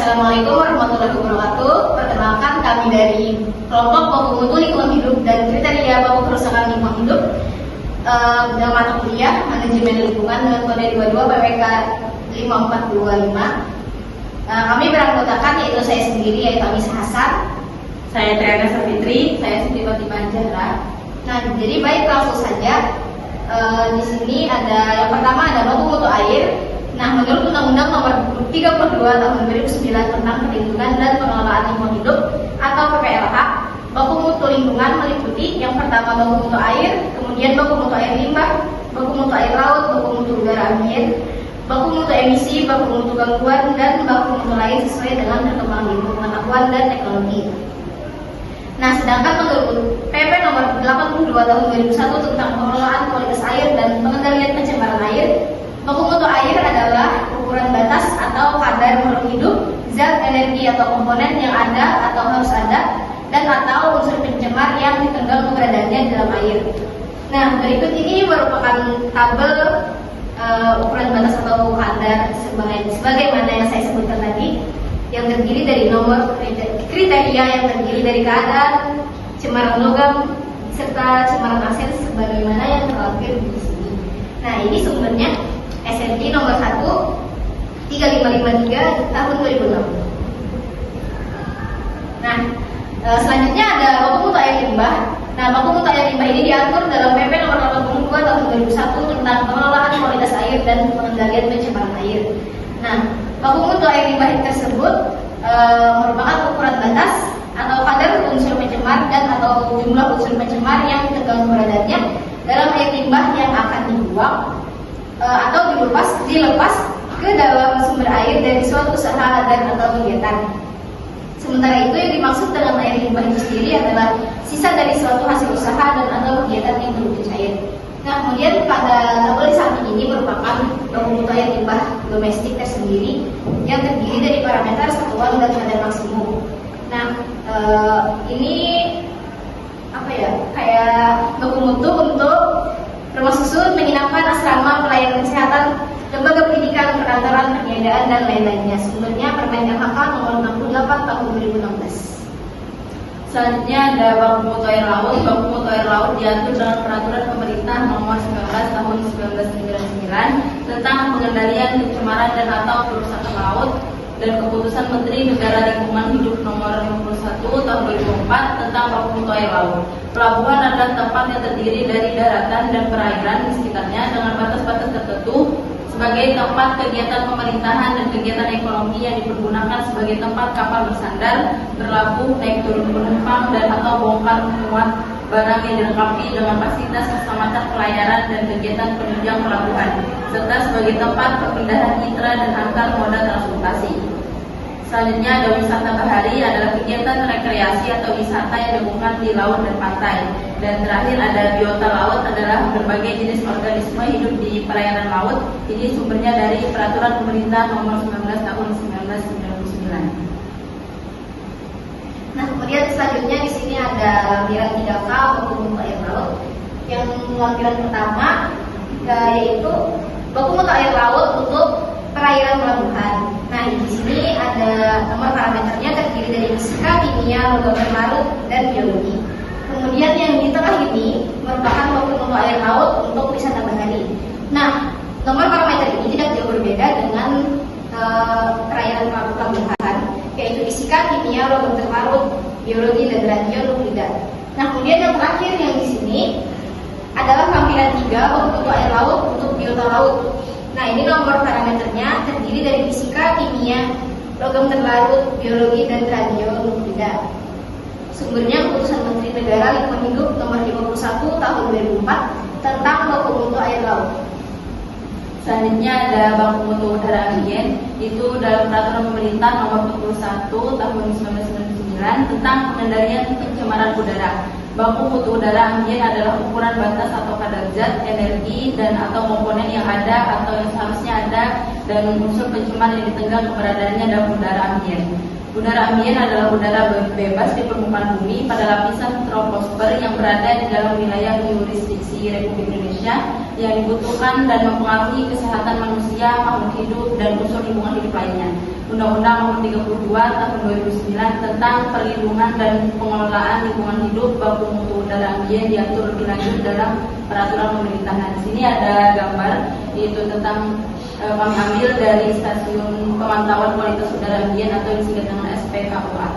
Assalamualaikum warahmatullahi wabarakatuh. Perkenalkan, kami dari kelompok baku mutu lingkungan hidup dan kriteria baku kerusakan lingkungan hidup dalam mata kuliah manajemen lingkungan dengan kode 22 PWK 5425. Kami beranggotakan yaitu saya sendiri yaitu Amisa Hasan, saya Triana Safitri, saya Siti Fatimah Jahra. Nah, jadi baik langsung saja. Di sini ada yang pertama ada baku mutu air. Nah, menurut Undang-Undang Nomor 32 Tahun 2009 tentang Perlindungan dan Pengelolaan Lingkungan Hidup atau PPLH, baku mutu lingkungan meliputi yang pertama baku mutu air, kemudian baku mutu air limbah, baku mutu air laut, baku mutu udara ambien, baku mutu emisi, baku mutu gangguan, dan baku mutu lain sesuai dengan perkembangan ilmu pengetahuan dan teknologi. Nah, sedangkan menurut PP Nomor 82 Tahun 2001 tentang Pengelolaan Kualitas Air dan Pengendalian Pencemaran Air, baku mutu air adalah ukuran batas atau kadar makhluk hidup, zat, energi atau komponen yang ada atau harus ada, dan atau unsur pencemar yang ditenggang keberadaannya dalam air. Nah, berikut ini merupakan tabel ukuran batas atau kadar sebagaimana yang saya sebutkan tadi, yang terdiri dari nomor kriteria yang terdiri dari keadaan, cemaran logam, serta cemaran arsen sebagaimana yang terlampir di sini. Nah, ini sumbernya SNI nomor 1 3553 tahun 2006. Nah, selanjutnya ada baku mutu air limbah. Nah, baku mutu air limbah ini diatur dalam PP nomor 82 tahun 2001 tentang pengelolaan kualitas air dan pengendalian pencemaran air. Nah, baku mutu air limbah tersebut merupakan ukuran batas atau kadar unsur pencemar dan atau jumlah unsur pencemar yang terganggu keberadaannya dalam air limbah yang akan dibuang atau dilepas ke dalam sumber air dari suatu usaha dan atau kegiatan. Sementara itu yang dimaksud dengan air limbah itu sendiri adalah sisa dari suatu hasil usaha dan atau kegiatan yang berupa cair. Nah, kemudian pada tabel di samping ini merupakan baku mutu air limbah domestik tersendiri yang terdiri dari parameter satuan dan kadar maksimum. Nah, ini kayak baku mutu untuk rumah susun, penginapan, asrama, pelayanan kesehatan, lembaga pendidikan, perkantoran, perniagaan, dan lain-lainnya. Sumbernya Permen LHK nomor 68 tahun 2016. Selanjutnya ada baku mutu air laut. Baku mutu air laut diatur dalam Peraturan Pemerintah Nomor 19 Tahun 1999 tentang pengendalian pencemaran dan atau kerusakan laut dan Keputusan Menteri Negara Lingkungan Hidup Nomor 51 Tahun 2004 tentang baku mutu air laut. Pelabuhan adalah tempat yang terdiri dari daratan dan perairan di sekitarnya dengan batas-batas tertentu sebagai tempat kegiatan pemerintahan dan kegiatan ekonomi yang dipergunakan sebagai tempat kapal bersandar, berlabuh, naik turun penumpang, dan atau bongkar muat barang yang dilengkapi dengan fasilitas keselamatan pelayaran dan kegiatan penunjang pelabuhan, serta sebagai tempat perpindahan mitra dan antar moda transportasi. Selanjutnya ada wisata bahari, adalah kegiatan rekreasi atau wisata yang dilakukan di laut dan pantai. Dan terakhir ada biota laut, adalah berbagai jenis organisme hidup di perairan laut. Ini sumbernya dari Peraturan Pemerintah Nomor 19 Tahun 1999. Nah, kemudian selanjutnya di sini ada lampiran 3K baku mutu air laut. Yang lampiran pertama yaitu baku mutu air laut untuk perairan pelabuhan. Nah, di sini ada nomor parameternya terdiri dari fisika, kimia, logam larut, dan biologi. Kemudian yang di tengah ini merupakan baku mutu air laut untuk wisata bahari. Nah, nomor parameter ini tidak jauh berbeda dengan perairan pelabuhan, yaitu fisika, kimia, logam larut, biologi, dan radionuklida. Nah, kemudian yang terakhir yang di sini adalah lampiran 3 baku mutu air laut untuk biota laut. Nah, ini nomor parameternya terdiri dari fisika, kimia, logam terlarut, biologi, dan radionuklida. Sumbernya Keputusan Menteri Negara Lingkungan Hidup Nomor 51 Tahun 2004 tentang baku mutu air laut. Selanjutnya ada baku mutu udara ambien. Itu dalam Peraturan Pemerintah Nomor 41 Tahun 1999 tentang pengendalian pencemaran udara. Baku mutu udara ambien adalah ukuran batas atau kadar zat, energi, dan atau komponen yang ada atau yang seharusnya ada dan unsur pencemar yang ditenggang keberadaannya dalam udara ambien. Udara ambien adalah udara bebas di permukaan bumi pada lapisan troposfer yang berada di dalam wilayah jurisdiksi Republik Indonesia yang dibutuhkan dan mempengaruhi kesehatan manusia, makhluk hidup, dan unsur lingkungan hidup lainnya. Undang-Undang Nomor 32 Tahun 2009 tentang Perlindungan dan Pengelolaan Lingkungan Hidup, Baku Mutu Udara Ambien diatur lebih lanjut dalam peraturan pemerintah. Nah, di sini ada gambar, yaitu tentang kami ambil dari Stasiun Pemantauan Kualitas Udara Ambien atau disingkat dengan SPKUA.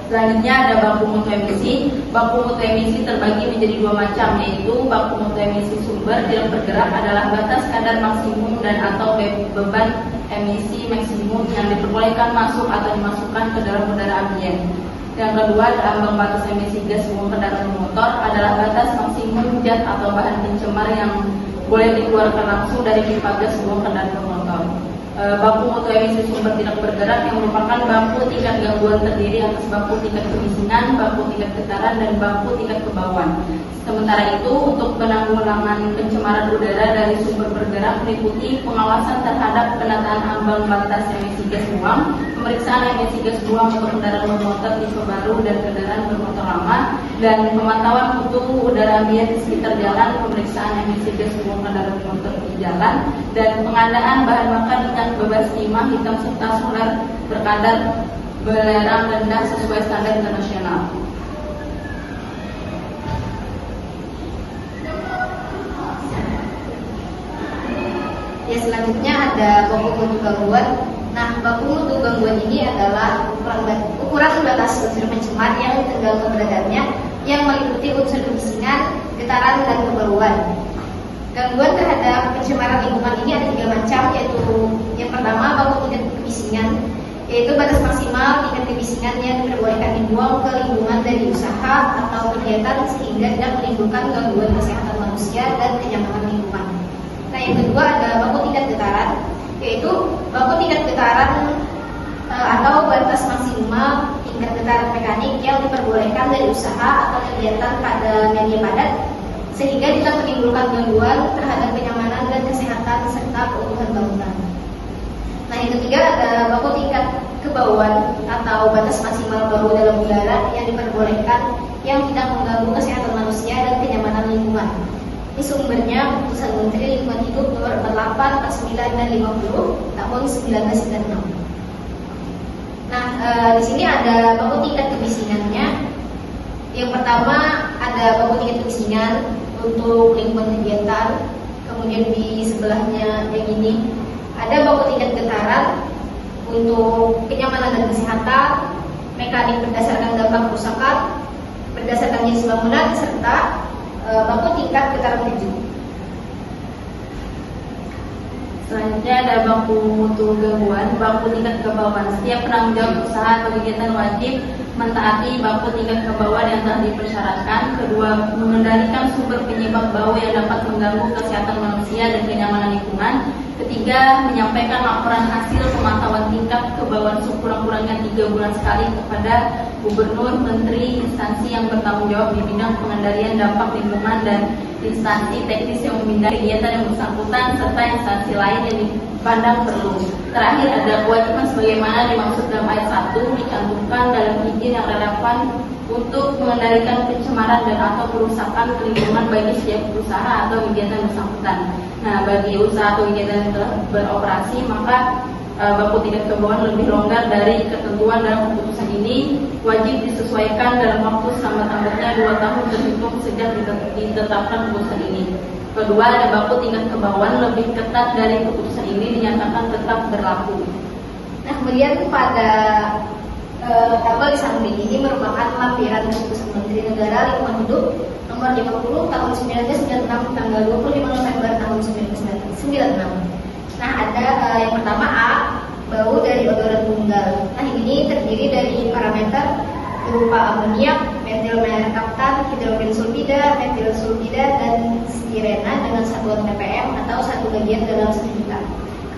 Selanjutnya ada baku mutu emisi. Baku mutu emisi terbagi menjadi dua macam, yaitu baku mutu emisi sumber tidak bergerak adalah batas kadar maksimum dan atau beban emisi maksimum yang diperbolehkan masuk atau dimasukkan ke dalam udara ambien. Yang kedua, ambang batas emisi gas buang kendaraan bermotor adalah batas maksimum zat atau bahan pencemar yang boleh dikeluarkan langsung dari pipa gas buang kendaraan bermotor. Baku mutu emisi sumber tidak bergerak yang merupakan baku tingkat gangguan terdiri atas baku tingkat kemisingan, baku tingkat getaran, dan baku tingkat kebauan. Sementara itu, untuk penanggulangan pencemaran udara dari sumber bergerak meliputi pengawasan terhadap penataan ambang batas emisi gas buang, pemeriksaan emisi gas buang untuk kendaraan bermotor tipe baru dan kendaraan bermotor lama, dan pemantauan mutu udara ambien di sekitar jalan, pemeriksaan emisi gas buang kendaraan bermotor di jalan, dan pengadaan bahan bakar ikan bebas timah hitam serta solar berkadar belerang rendah sesuai standar internasional. Ya, selanjutnya ada baku mutu gangguan. Nah, baku mutu gangguan ini adalah ukuran batas unsur pencemar yang tergantung keberadaannya, yang meliputi unsur kemisingan, getaran, dan kebauan. Gangguan terhadap pencemaran lingkungan ini ada tiga macam, yaitu yang pertama baku tingkat kemisingan, yaitu batas maksimal tingkat kemisingan yang diperbolehkan dibuang ke lingkungan dari usaha atau kegiatan sehingga tidak menimbulkan gangguan kesehatan manusia dan kenyamanan lingkungan. Nah, yang kedua ada baku tingkat getaran, yaitu baku tingkat getaran atau batas maksimal tingkat getaran mekanik yang diperbolehkan dari usaha atau kegiatan pada media padat sehingga tidak menimbulkan gangguan terhadap kenyamanan dan kesehatan serta keutuhan bangunan. Nah, yang ketiga ada baku tingkat kebauan atau batas maksimal bau dalam udara yang diperbolehkan yang tidak mengganggu kesehatan manusia dan kenyamanan lingkungan. Ini sumbernya Keputusan Menteri Lingkungan Hidup Nomor 48, 49, dan 50 tahun 1996. Nah, di sini ada baku tingkat kemisingannya. Yang pertama ada baku tingkat kemisingan untuk lingkungan kegiatan, kemudian di sebelahnya yang ini ada baku tingkat getaran untuk kenyamanan dan kesehatan, mekanik berdasarkan dampak kerusakan, berdasarkan jenis bangunan, serta baku tingkat getaran tujuh. Selanjutnya ada baku mutu gangguan, baku tingkat kebauan. Setiap penanggung jawab usaha atau kegiatan wajib mentaati baku tingkat kebauan yang telah dipersyaratkan. Kedua, mengendalikan sumber penyebab bau yang dapat mengganggu kesehatan manusia dan kenyamanan lingkungan. Ketiga, menyampaikan laporan hasil pemantauan tingkat kebauan sekurang-kurangnya 3 bulan sekali kepada gubernur, menteri, instansi yang bertanggung jawab di bidang pengendalian dampak lingkungan, dan instansi teknis yang membidangi kegiatan yang bersangkutan, serta instansi lain yang dipandang perlu. Terakhir, ada kewajiban sebagaimana dimaksud dalam ayat 1 dicantumkan dalam izin yang relevan untuk mengendalikan pencemaran dan atau kerusakan lingkungan bagi setiap usaha atau kegiatan bersangkutan. Nah, bagi usaha atau kegiatan yang telah beroperasi, maka baku tingkat kebauan lebih longgar dari ketentuan dalam keputusan ini, wajib disesuaikan dalam waktu sama-tamanya 2 tahun terhitung sejak ditetapkan keputusan ini. Kedua, ada baku tingkat kebauan lebih ketat dari keputusan ini dinyatakan tetap berlaku. Nah, kemudian pada tabel di samping ini merupakan lampiran Keputusan Menteri Negara Lingkungan Hidup Nomor 50 tahun 1996 tanggal 25 November tahun 1996. Nah, ada yang pertama A, bau dari odoran tunggal. Nah, ini terdiri dari parameter berupa amoniak, metil merkaptan, hidrogen sulfida, metil sulfida, dan stirena dengan satuan ppm atau 1 bagian dalam 1 juta.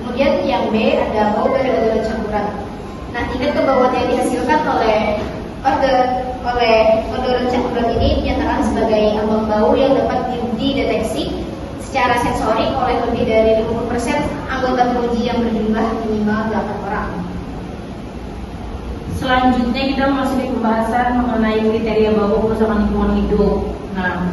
Kemudian yang B ada bau dari odoran campuran. Nah, tingkat kebauan yang dihasilkan oleh odoran campuran ini dinyatakan sebagai ambang bau yang dapat dideteksi secara sensorik oleh lebih dari 50% anggota penguji yang berjumlah minimal 8 orang. Selanjutnya kita masuk di pembahasan mengenai kriteria bau kerusakan lingkungan hidup. Nah,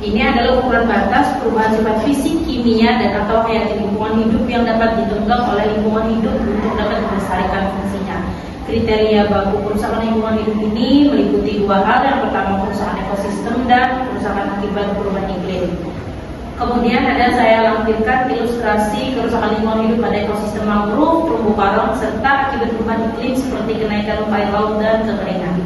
Ini adalah ukuran batas perubahan sifat fisik, kimia, dan atau hayati lingkungan hidup yang dapat ditunggang oleh lingkungan hidup untuk dapat melestarikan fungsinya. Kriteria baku kerusakan lingkungan hidup ini meliputi dua hal. Yang pertama, kerusakan ekosistem dan kerusakan akibat perubahan iklim. Kemudian saya lampirkan ilustrasi kerusakan lingkungan hidup pada ekosistem mangrove, terumbu karang, serta akibat perubahan iklim seperti kenaikan muka air laut dan kekeringan.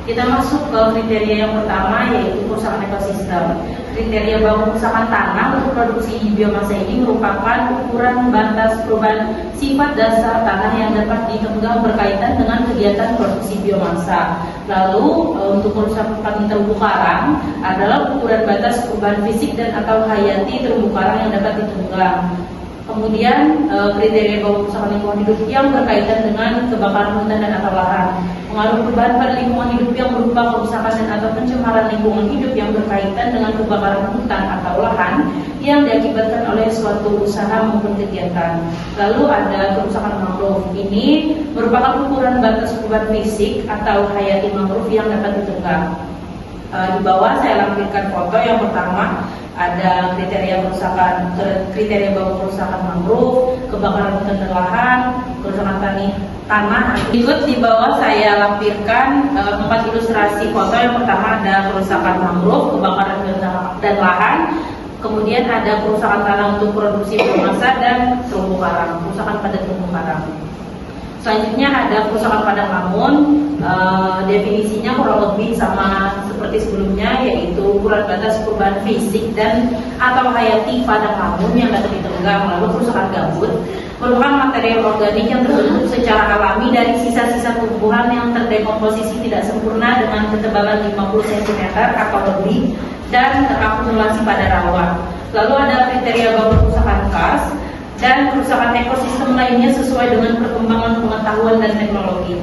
Kita masuk ke kriteria yang pertama, yaitu kerusakan ekosistem. Kriteria baku kerusakan tanah untuk produksi biomasa ini merupakan ukuran batas perubahan sifat dasar tanah yang dapat ditunggang berkaitan dengan kegiatan produksi biomasa. Lalu untuk kerusakan terumbu karang adalah ukuran batas perubahan fisik dan atau hayati terumbu karang yang dapat ditunggang. Kemudian kriteria baku kerusakan lingkungan hidup yang berkaitan dengan kebakaran hutan dan atau lahan. Pengaruh perubahan pada lingkungan hidup yang berupa kerusakan dan atau pencemaran lingkungan hidup yang berkaitan dengan kebakaran hutan atau lahan yang diakibatkan oleh suatu usaha maupun kegiatan. Lalu ada kerusakan mangrove. Ini merupakan ukuran batas perubahan fisik atau hayati mangrove yang dapat ditunggang. Di bawah saya lampirkan foto. Yang pertama ada kriteria baku kerusakan mangrove, kebakaran hutan dan lahan, kerusakan tanah. Berikut di bawah saya lampirkan 4 ilustrasi foto. Yang pertama ada kerusakan mangrove, kebakaran dan lahan. Kemudian ada kerusakan tanah untuk produksi biomasa dan terumbu karang, kerusakan pada terumbu karang. Selanjutnya ada kerusakan padang lamun. Definisinya kurang lebih sama seperti sebelumnya, yaitu ukuran batas perubahan fisik dan atau hayati padang lamun yang dapat ditunggang. Lalu kerusakan gambut merupakan material organik yang terbentuk secara alami dari sisa-sisa tumbuhan yang terdekomposisi tidak sempurna dengan ketebalan 50 cm atau lebih dan terakumulasi pada rawa. Lalu ada kriteria baku kerusakan kars dan kerusakan ekosistem lainnya sesuai dengan perkembangan pengetahuan dan teknologi.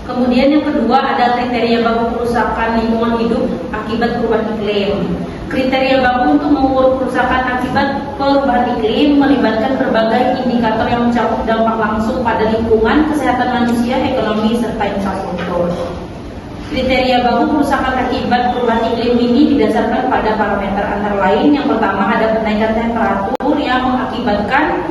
Kemudian yang kedua ada kriteria baku kerusakan lingkungan hidup akibat perubahan iklim. Kriteria baku untuk mengukur kerusakan akibat perubahan iklim melibatkan berbagai indikator yang mencakup dampak langsung pada lingkungan, kesehatan manusia, ekonomi, serta infrastruktur. Kriteria baku kerusakan akibat perubahan iklim ini didasarkan pada parameter antara lain. Yang pertama ada kenaikan temperatur yang mengakibatkan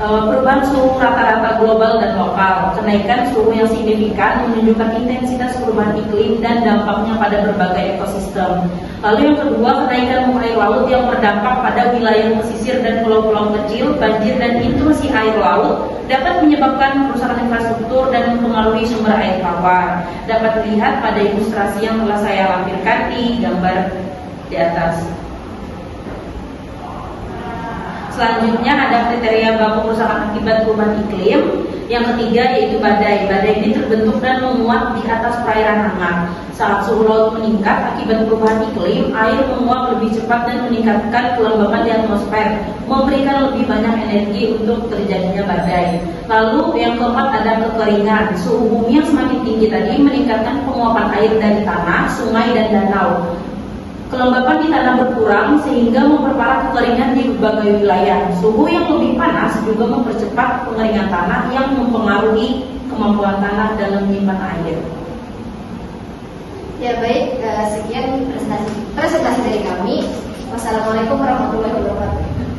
perubahan suhu rata-rata global dan lokal. Kenaikan suhu yang signifikan menunjukkan intensitas perubahan iklim dan dampaknya pada berbagai ekosistem. Lalu yang kedua, kenaikan muka air laut yang berdampak pada wilayah pesisir dan pulau-pulau kecil. Banjir dan intrusi air laut dapat menyebabkan kerusakan infrastruktur dan mempengaruhi sumber air tawar. Dapat dilihat pada ilustrasi yang telah saya lampirkan di gambar di atas. Selanjutnya ada kriteria baku kerusakan akibat perubahan iklim. Yang ketiga yaitu badai. Badai ini terbentuk dan menguap di atas perairan hangat. Saat suhu laut meningkat akibat perubahan iklim, air menguap lebih cepat dan meningkatkan kelembapan di atmosfer, memberikan lebih banyak energi untuk terjadinya badai. Lalu yang keempat ada kekeringan. Suhu bumi yang semakin tinggi tadi meningkatkan penguapan air dari tanah, sungai, dan danau. Kelembapan di tanah berkurang sehingga memperparah kekeringan di berbagai wilayah. Suhu yang lebih panas juga mempercepat pengeringan tanah yang mempengaruhi kemampuan tanah dalam menyimpan air. Ya baik, sekian presentasi dari kami. Wassalamualaikum warahmatullahi wabarakatuh.